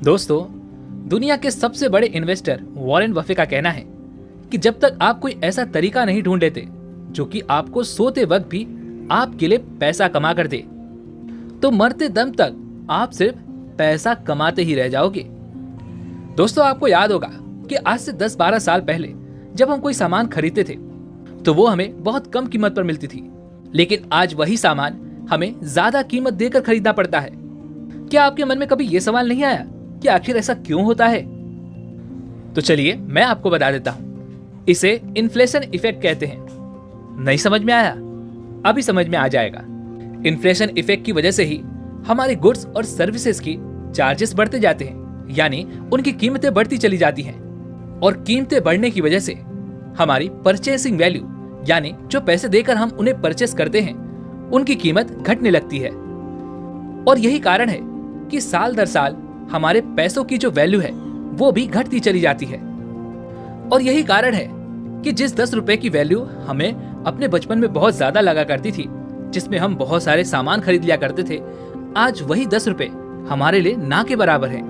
दोस्तों, दुनिया के सबसे बड़े इन्वेस्टर वॉरेन बफे का कहना है कि जब तक आप कोई ऐसा तरीका नहीं ढूंढ लेते जो कि आपको सोते वक्त भी आपके लिए पैसा कमा कर दे, तो मरते दम तक आप सिर्फ पैसा कमाते ही रह जाओगे। दोस्तों, आपको याद होगा कि आज से 10-12 साल पहले जब हम कोई सामान खरीदते थे तो वो हमें बहुत कम कीमत पर मिलती थी, लेकिन आज वही सामान हमें ज्यादा कीमत देकर खरीदना पड़ता है। क्या आपके मन में कभी ये सवाल नहीं आया कि आखिर ऐसा क्यों होता है? तो चलिए मैं आपको बता देता हूं। इसे इन्फ्लेशन इफेक्ट कहते हैं। नहीं समझ में आया? अभी समझ में आ जाएगा। इन्फ्लेशन इफेक्ट की वजह से ही हमारी गुड्स और सर्विसेज की चार्जेस बढ़ते जाते हैं, यानी उनकी कीमतें बढ़ती चली जाती हैं। और कीमतें बढ़ने की वजह से हमारी परचेसिंग वैल्यू, यानी जो पैसे देकर हम उन्हें परचेस करते हैं, उनकी कीमत घटने लगती है। और यही कारण है कि साल दर साल हमारे पैसों की जो वैल्यू है वो भी घटती चली जाती है। और यही कारण है कि जिस 10 रुपए की वैल्यू हमें अपने बचपन में बहुत ज्यादा लगा करती थी, जिसमें हम बहुत सारे सामान खरीद लिया करते थे, आज वही 10 रुपए हमारे लिए ना के बराबर है।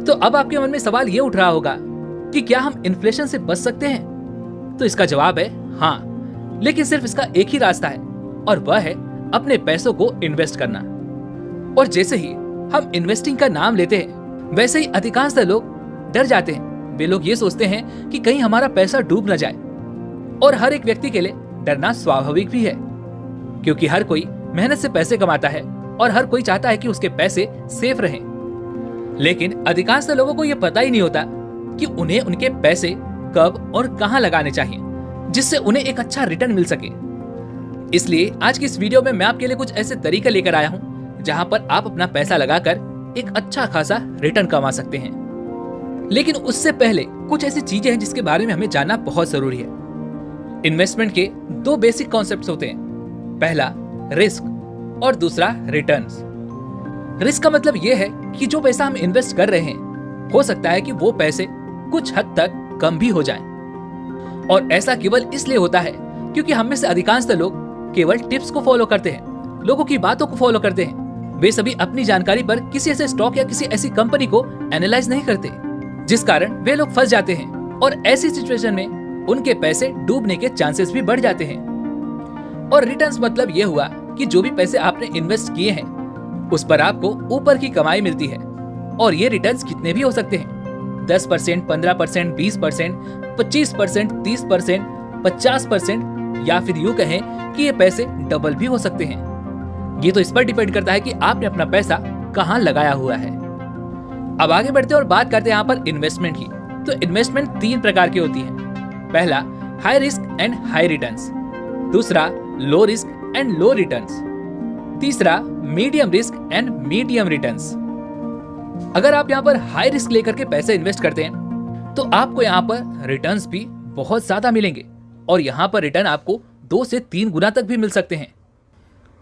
तो अब आपके मन में सवाल ये उठ रहा होगा कि क्या हम इन्फ्लेशन से बच सकते हैं? तो इसका जवाब है हाँ, लेकिन सिर्फ इसका एक ही रास्ता है, और वह है अपने पैसों को इन्वेस्ट करना। और जैसे ही हम इन्वेस्टिंग का नाम लेते हैं, वैसे ही अधिकांश लोग डर जाते हैं। वे लोग ये सोचते हैं कि कहीं हमारा पैसा डूब न जाए। और हर एक व्यक्ति के लिए डरना स्वाभाविक भी है, क्योंकि हर कोई मेहनत से पैसे कमाता है और हर कोई चाहता है कि उसके पैसे सेफ रहें। लेकिन अधिकांश लोगों को यह पता ही नहीं होता कि उन्हें उनके पैसे कब और कहां लगाने चाहिए, जिससे उन्हें एक अच्छा रिटर्न मिल सके। इसलिए आज की इस वीडियो में मैं आपके लिए कुछ ऐसे तरीके लेकर आया हूं जहां पर आप अपना पैसा लगाकर एक अच्छा खासा रिटर्न कमा सकते हैं। लेकिन उससे पहले कुछ ऐसी चीजें हैं जिसके बारे में हमें जानना बहुत जरूरी है। इन्वेस्टमेंट के 2 बेसिक कॉन्सेप्ट्स होते हैं। पहला रिस्क और दूसरा रिटर्न्स। रिस्क का मतलब यह है कि जो पैसा हम इन्वेस्ट कर रहे हैं, हो सकता है कि वो पैसे कुछ हद तक कम भी हो जाएं। और ऐसा केवल इसलिए होता है क्योंकि हम में से अधिकांश लोग केवल टिप्स को फॉलो करते हैं, लोगों की बातों को फॉलो करते हैं। वे सभी अपनी जानकारी पर किसी ऐसे स्टॉक या किसी ऐसी कंपनी को एनालाइज नहीं करते, जिस कारण वे लोग फंस जाते हैं और ऐसी सिचुएशन में उनके पैसे डूबने के चांसेस भी बढ़ जाते हैं। और रिटर्न्स मतलब ये हुआ कि जो भी पैसे आपने इन्वेस्ट किए हैं उस पर आपको ऊपर की कमाई मिलती है। और ये रिटर्न्स कितने भी हो सकते हैं, 10%, 15%, 20%, 25%, 30%, 50%, या फिर यूं कहें कि ये पैसे डबल भी हो सकते हैं। ये तो इस पर डिपेंड करता है कि आपने अपना पैसा कहां लगाया हुआ है। अब आगे बढ़ते हैं और बात करते हैं यहाँ पर इन्वेस्टमेंट की। तो इन्वेस्टमेंट 3 प्रकार की होती है। पहला high risk and high returns, दूसरा low risk and low returns, तीसरा medium risk and medium returns. अगर आप यहाँ पर हाई रिस्क लेकर के पैसे इन्वेस्ट करते हैं तो आपको यहाँ पर रिटर्न्स भी बहुत ज्यादा मिलेंगे, और यहाँ पर रिटर्न आपको 2 से 3 गुना तक भी मिल सकते हैं।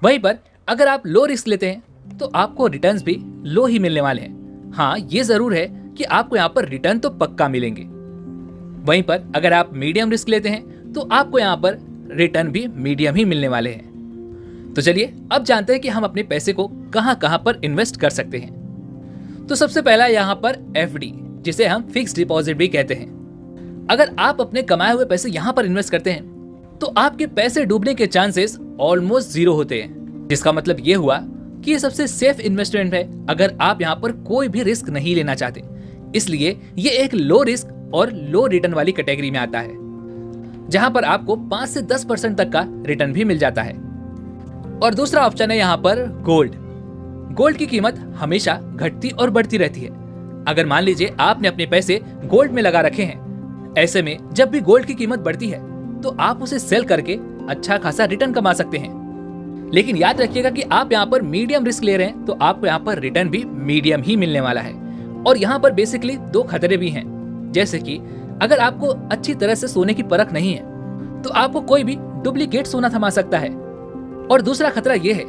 वहीं पर अगर आप लो रिस्क लेते हैं तो आपको रिटर्न्स भी लो ही मिलने वाले हैं। हाँ, ये जरूर है कि आपको यहाँ पर रिटर्न तो पक्का मिलेंगे। वहीं पर अगर आप मीडियम रिस्क लेते हैं तो आपको यहाँ पर रिटर्न भी मीडियम ही मिलने वाले हैं। तो चलिए अब जानते हैं कि हम अपने पैसे को कहां कहां पर इन्वेस्ट कर सकते हैं। तो सबसे पहला यहाँ पर एफडी, जिसे हम फिक्स्ड डिपॉजिट भी कहते हैं। अगर आप अपने कमाए हुए पैसे यहाँ पर इन्वेस्ट करते हैं तो आपके पैसे डूबने के चांसेस ऑलमोस्ट 0 होते हैं, जिसका मतलब ये हुआ कि ये सबसे सेफ इन्वेस्टमेंट है अगर आप यहाँ पर कोई भी रिस्क नहीं लेना चाहते। इसलिए ये एक लो रिस्क और लो रिटर्न वाली कैटेगरी में आता है, जहां पर आपको 5 से 10% तक का रिटर्न भी मिल जाता है। और दूसरा ऑप्शन है यहाँ पर गोल्ड। गोल्ड की कीमत हमेशा घटती और बढ़ती रहती है। अगर मान लीजिए आपने अपने पैसे गोल्ड में लगा रखे हैं, ऐसे में जब भी गोल्ड की कीमत बढ़ती है तो आप उसे सेल करके अच्छा खासा रिटर्न कमा सकते हैं। लेकिन याद रखिएगा कि आप यहाँ पर मीडियम रिस्क ले रहे हैं तो आपको यहाँ पर रिटर्न भी मीडियम ही मिलने वाला है। और यहाँ पर बेसिकली 2 खतरे भी हैं, जैसे कि अगर आपको अच्छी तरह से सोने की परख नहीं है तो आपको कोई भी डुप्लीकेट सोना थमा सकता है। और दूसरा खतरा यह है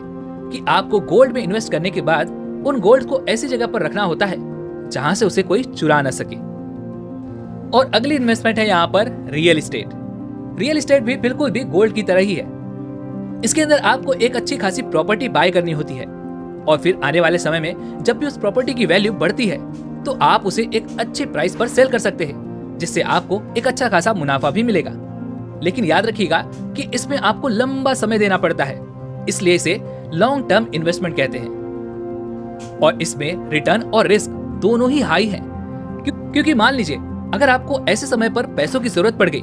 कि आपको गोल्ड में इन्वेस्ट करने के बाद उन गोल्ड को ऐसी जगह पर रखना होता है जहां से उसे कोई चुरा न सके। और अगली इन्वेस्टमेंट है यहाँ पर रियल एस्टेट। रियल एस्टेट भी बिल्कुल भी गोल्ड की तरह ही है। इसके अंदर आपको एक अच्छी खासी प्रॉपर्टी बाय करनी होती है, और फिर आने वाले समय में जब भी उस प्रॉपर्टी की वैल्यू बढ़ती है तो आप उसे एक अच्छे प्राइस पर सेल कर सकते हैं, जिससे आपको एक अच्छा खासा मुनाफा भी मिलेगा। लेकिन याद रखिएगा कि इसमें आपको लंबा समय देना पड़ता है, इसलिए इसे लॉन्ग टर्म इन्वेस्टमेंट कहते हैं। और इसमें रिटर्न और रिस्क दोनों ही हाई हैं, क्योंकि मान लीजिए अगर आपको ऐसे समय पर पैसों की जरूरत पड़ गई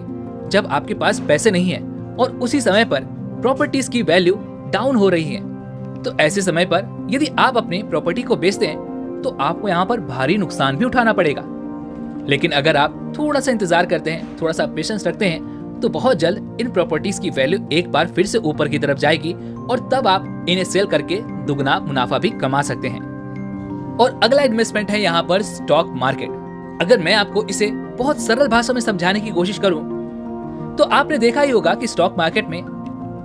जब आपके पास पैसे नहीं है और उसी समय पर प्रॉपर्टीज की वैल्यू डाउन हो रही है, तो ऐसे समय पर यदि आप अपनी प्रॉपर्टी को बेचते हैं तो आपको यहाँ पर भारी नुकसान भी उठाना पड़ेगा। लेकिन अगर आप थोड़ा सा इंतजार करते हैं, थोड़ा सा पेशेंस रखते हैं, तो बहुत जल्द इन प्रॉपर्टीज की वैल्यू एक बार फिर से ऊपर की तरफ जाएगी और तब आप इन्हें सेल करके दुगना मुनाफा भी कमा सकते हैं। और अगला इन्वेस्टमेंट है यहाँ पर स्टॉक मार्केट। अगर मैं आपको इसे बहुत सरल भाषा में समझाने की कोशिश करूं तो आपने देखा ही होगा कि स्टॉक मार्केट में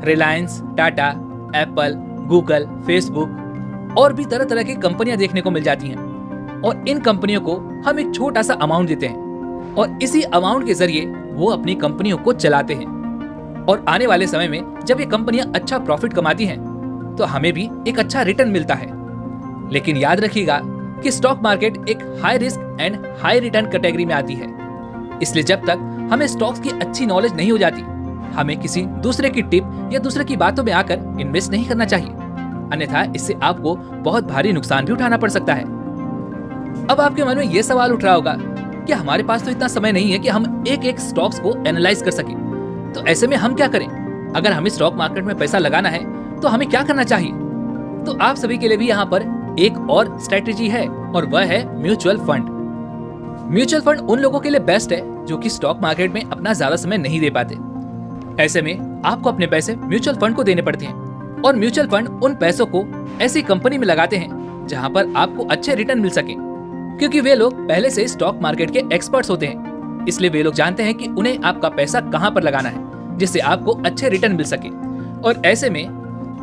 Reliance, Tata, Apple, Google, Facebook और भी तरह तरह की कंपनियां देखने को मिल जाती हैं। और इन कंपनियों को हम एक छोटा सा अमाउंट देते हैं और इसी अमाउंट के जरिए वो अपनी कंपनियों को चलाते हैं। और आने वाले समय में जब ये कंपनियां अच्छा प्रॉफिट कमाती हैं तो हमें भी एक अच्छा रिटर्न मिलता है। लेकिन याद रखिएगा कि स्टॉक मार्केट एक high risk and high return category में आती है, इसलिए जब तक हमें स्टॉक्स की अच्छी नॉलेज नहीं हो जाती, हमें किसी दूसरे की टिप या दूसरे की बातों में आकर इन्वेस्ट नहीं करना चाहिए, अन्यथा इससे आपको बहुत भारी नुकसान भी उठाना पड़ सकता है। अब आपके मन में यह सवाल उठ रहा होगा कि हमारे पास तो इतना समय नहीं है कि हम एक एक स्टॉक्स को एनालाइज कर सके, तो ऐसे में हम क्या करें? अगर हमें स्टॉक मार्केट में पैसा लगाना है तो हमें क्या करना चाहिए? तो आप सभी के लिए भी यहाँ पर एक और स्ट्रेटेजी है और वह है म्यूचुअल फंड। म्यूचुअल फंड उन लोगों के लिए बेस्ट है जो कि स्टॉक मार्केट में अपना ज्यादा समय नहीं दे पाते। ऐसे में आपको अपने पैसे म्यूचुअल फंड को देने पड़ते हैं और म्यूचुअल फंड उन पैसों को ऐसी कंपनी में लगाते हैं जहां पर आपको अच्छे रिटर्न मिल सके, क्योंकि वे लोग पहले से स्टॉक मार्केट के एक्सपर्ट्स होते हैं। इसलिए वे लोग जानते हैं कि उन्हें आपका पैसा कहां पर लगाना है जिससे आपको अच्छे रिटर्न मिल सके। और ऐसे में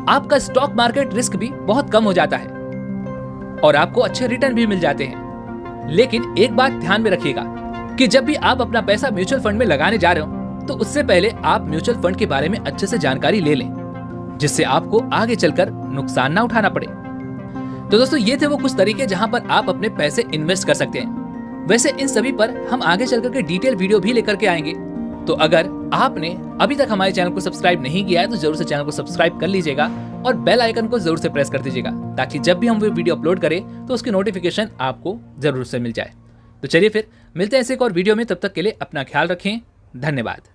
आपका स्टॉक मार्केट रिस्क भी बहुत कम हो जाता है और आपको अच्छे रिटर्न भी मिल जाते हैं। लेकिन एक बात ध्यान में रखिएगा कि जब भी आप अपना पैसा म्यूचुअल फंड में लगाने जा रहे हो तो उससे पहले आप म्यूचुअल फंड के बारे में अच्छे से जानकारी ले लें, जिससे आपको आगे चलकर नुकसान ना उठाना पड़े। तो दोस्तों, ये थे वो कुछ तरीके जहां पर आप अपने पैसे इन्वेस्ट कर सकते हैं। वैसे इन सभी पर हम आगे चलकर के डिटेल वीडियो भी लेकर के आएंगे। तो अगर आपने अभी तक हमारे चैनल को सब्सक्राइब नहीं किया है तो जरूर से चैनल को सब्सक्राइब कर लीजिएगा और बेल आइकन को जरूर से प्रेस कर दीजिएगा, ताकि जब भी हम वो वीडियो अपलोड करें तो उसकी नोटिफिकेशन आपको जरूर से मिल जाए। तो चलिए फिर मिलते हैं ऐसे एक और वीडियो में, तब तक के लिए अपना ख्याल रखें। धन्यवाद।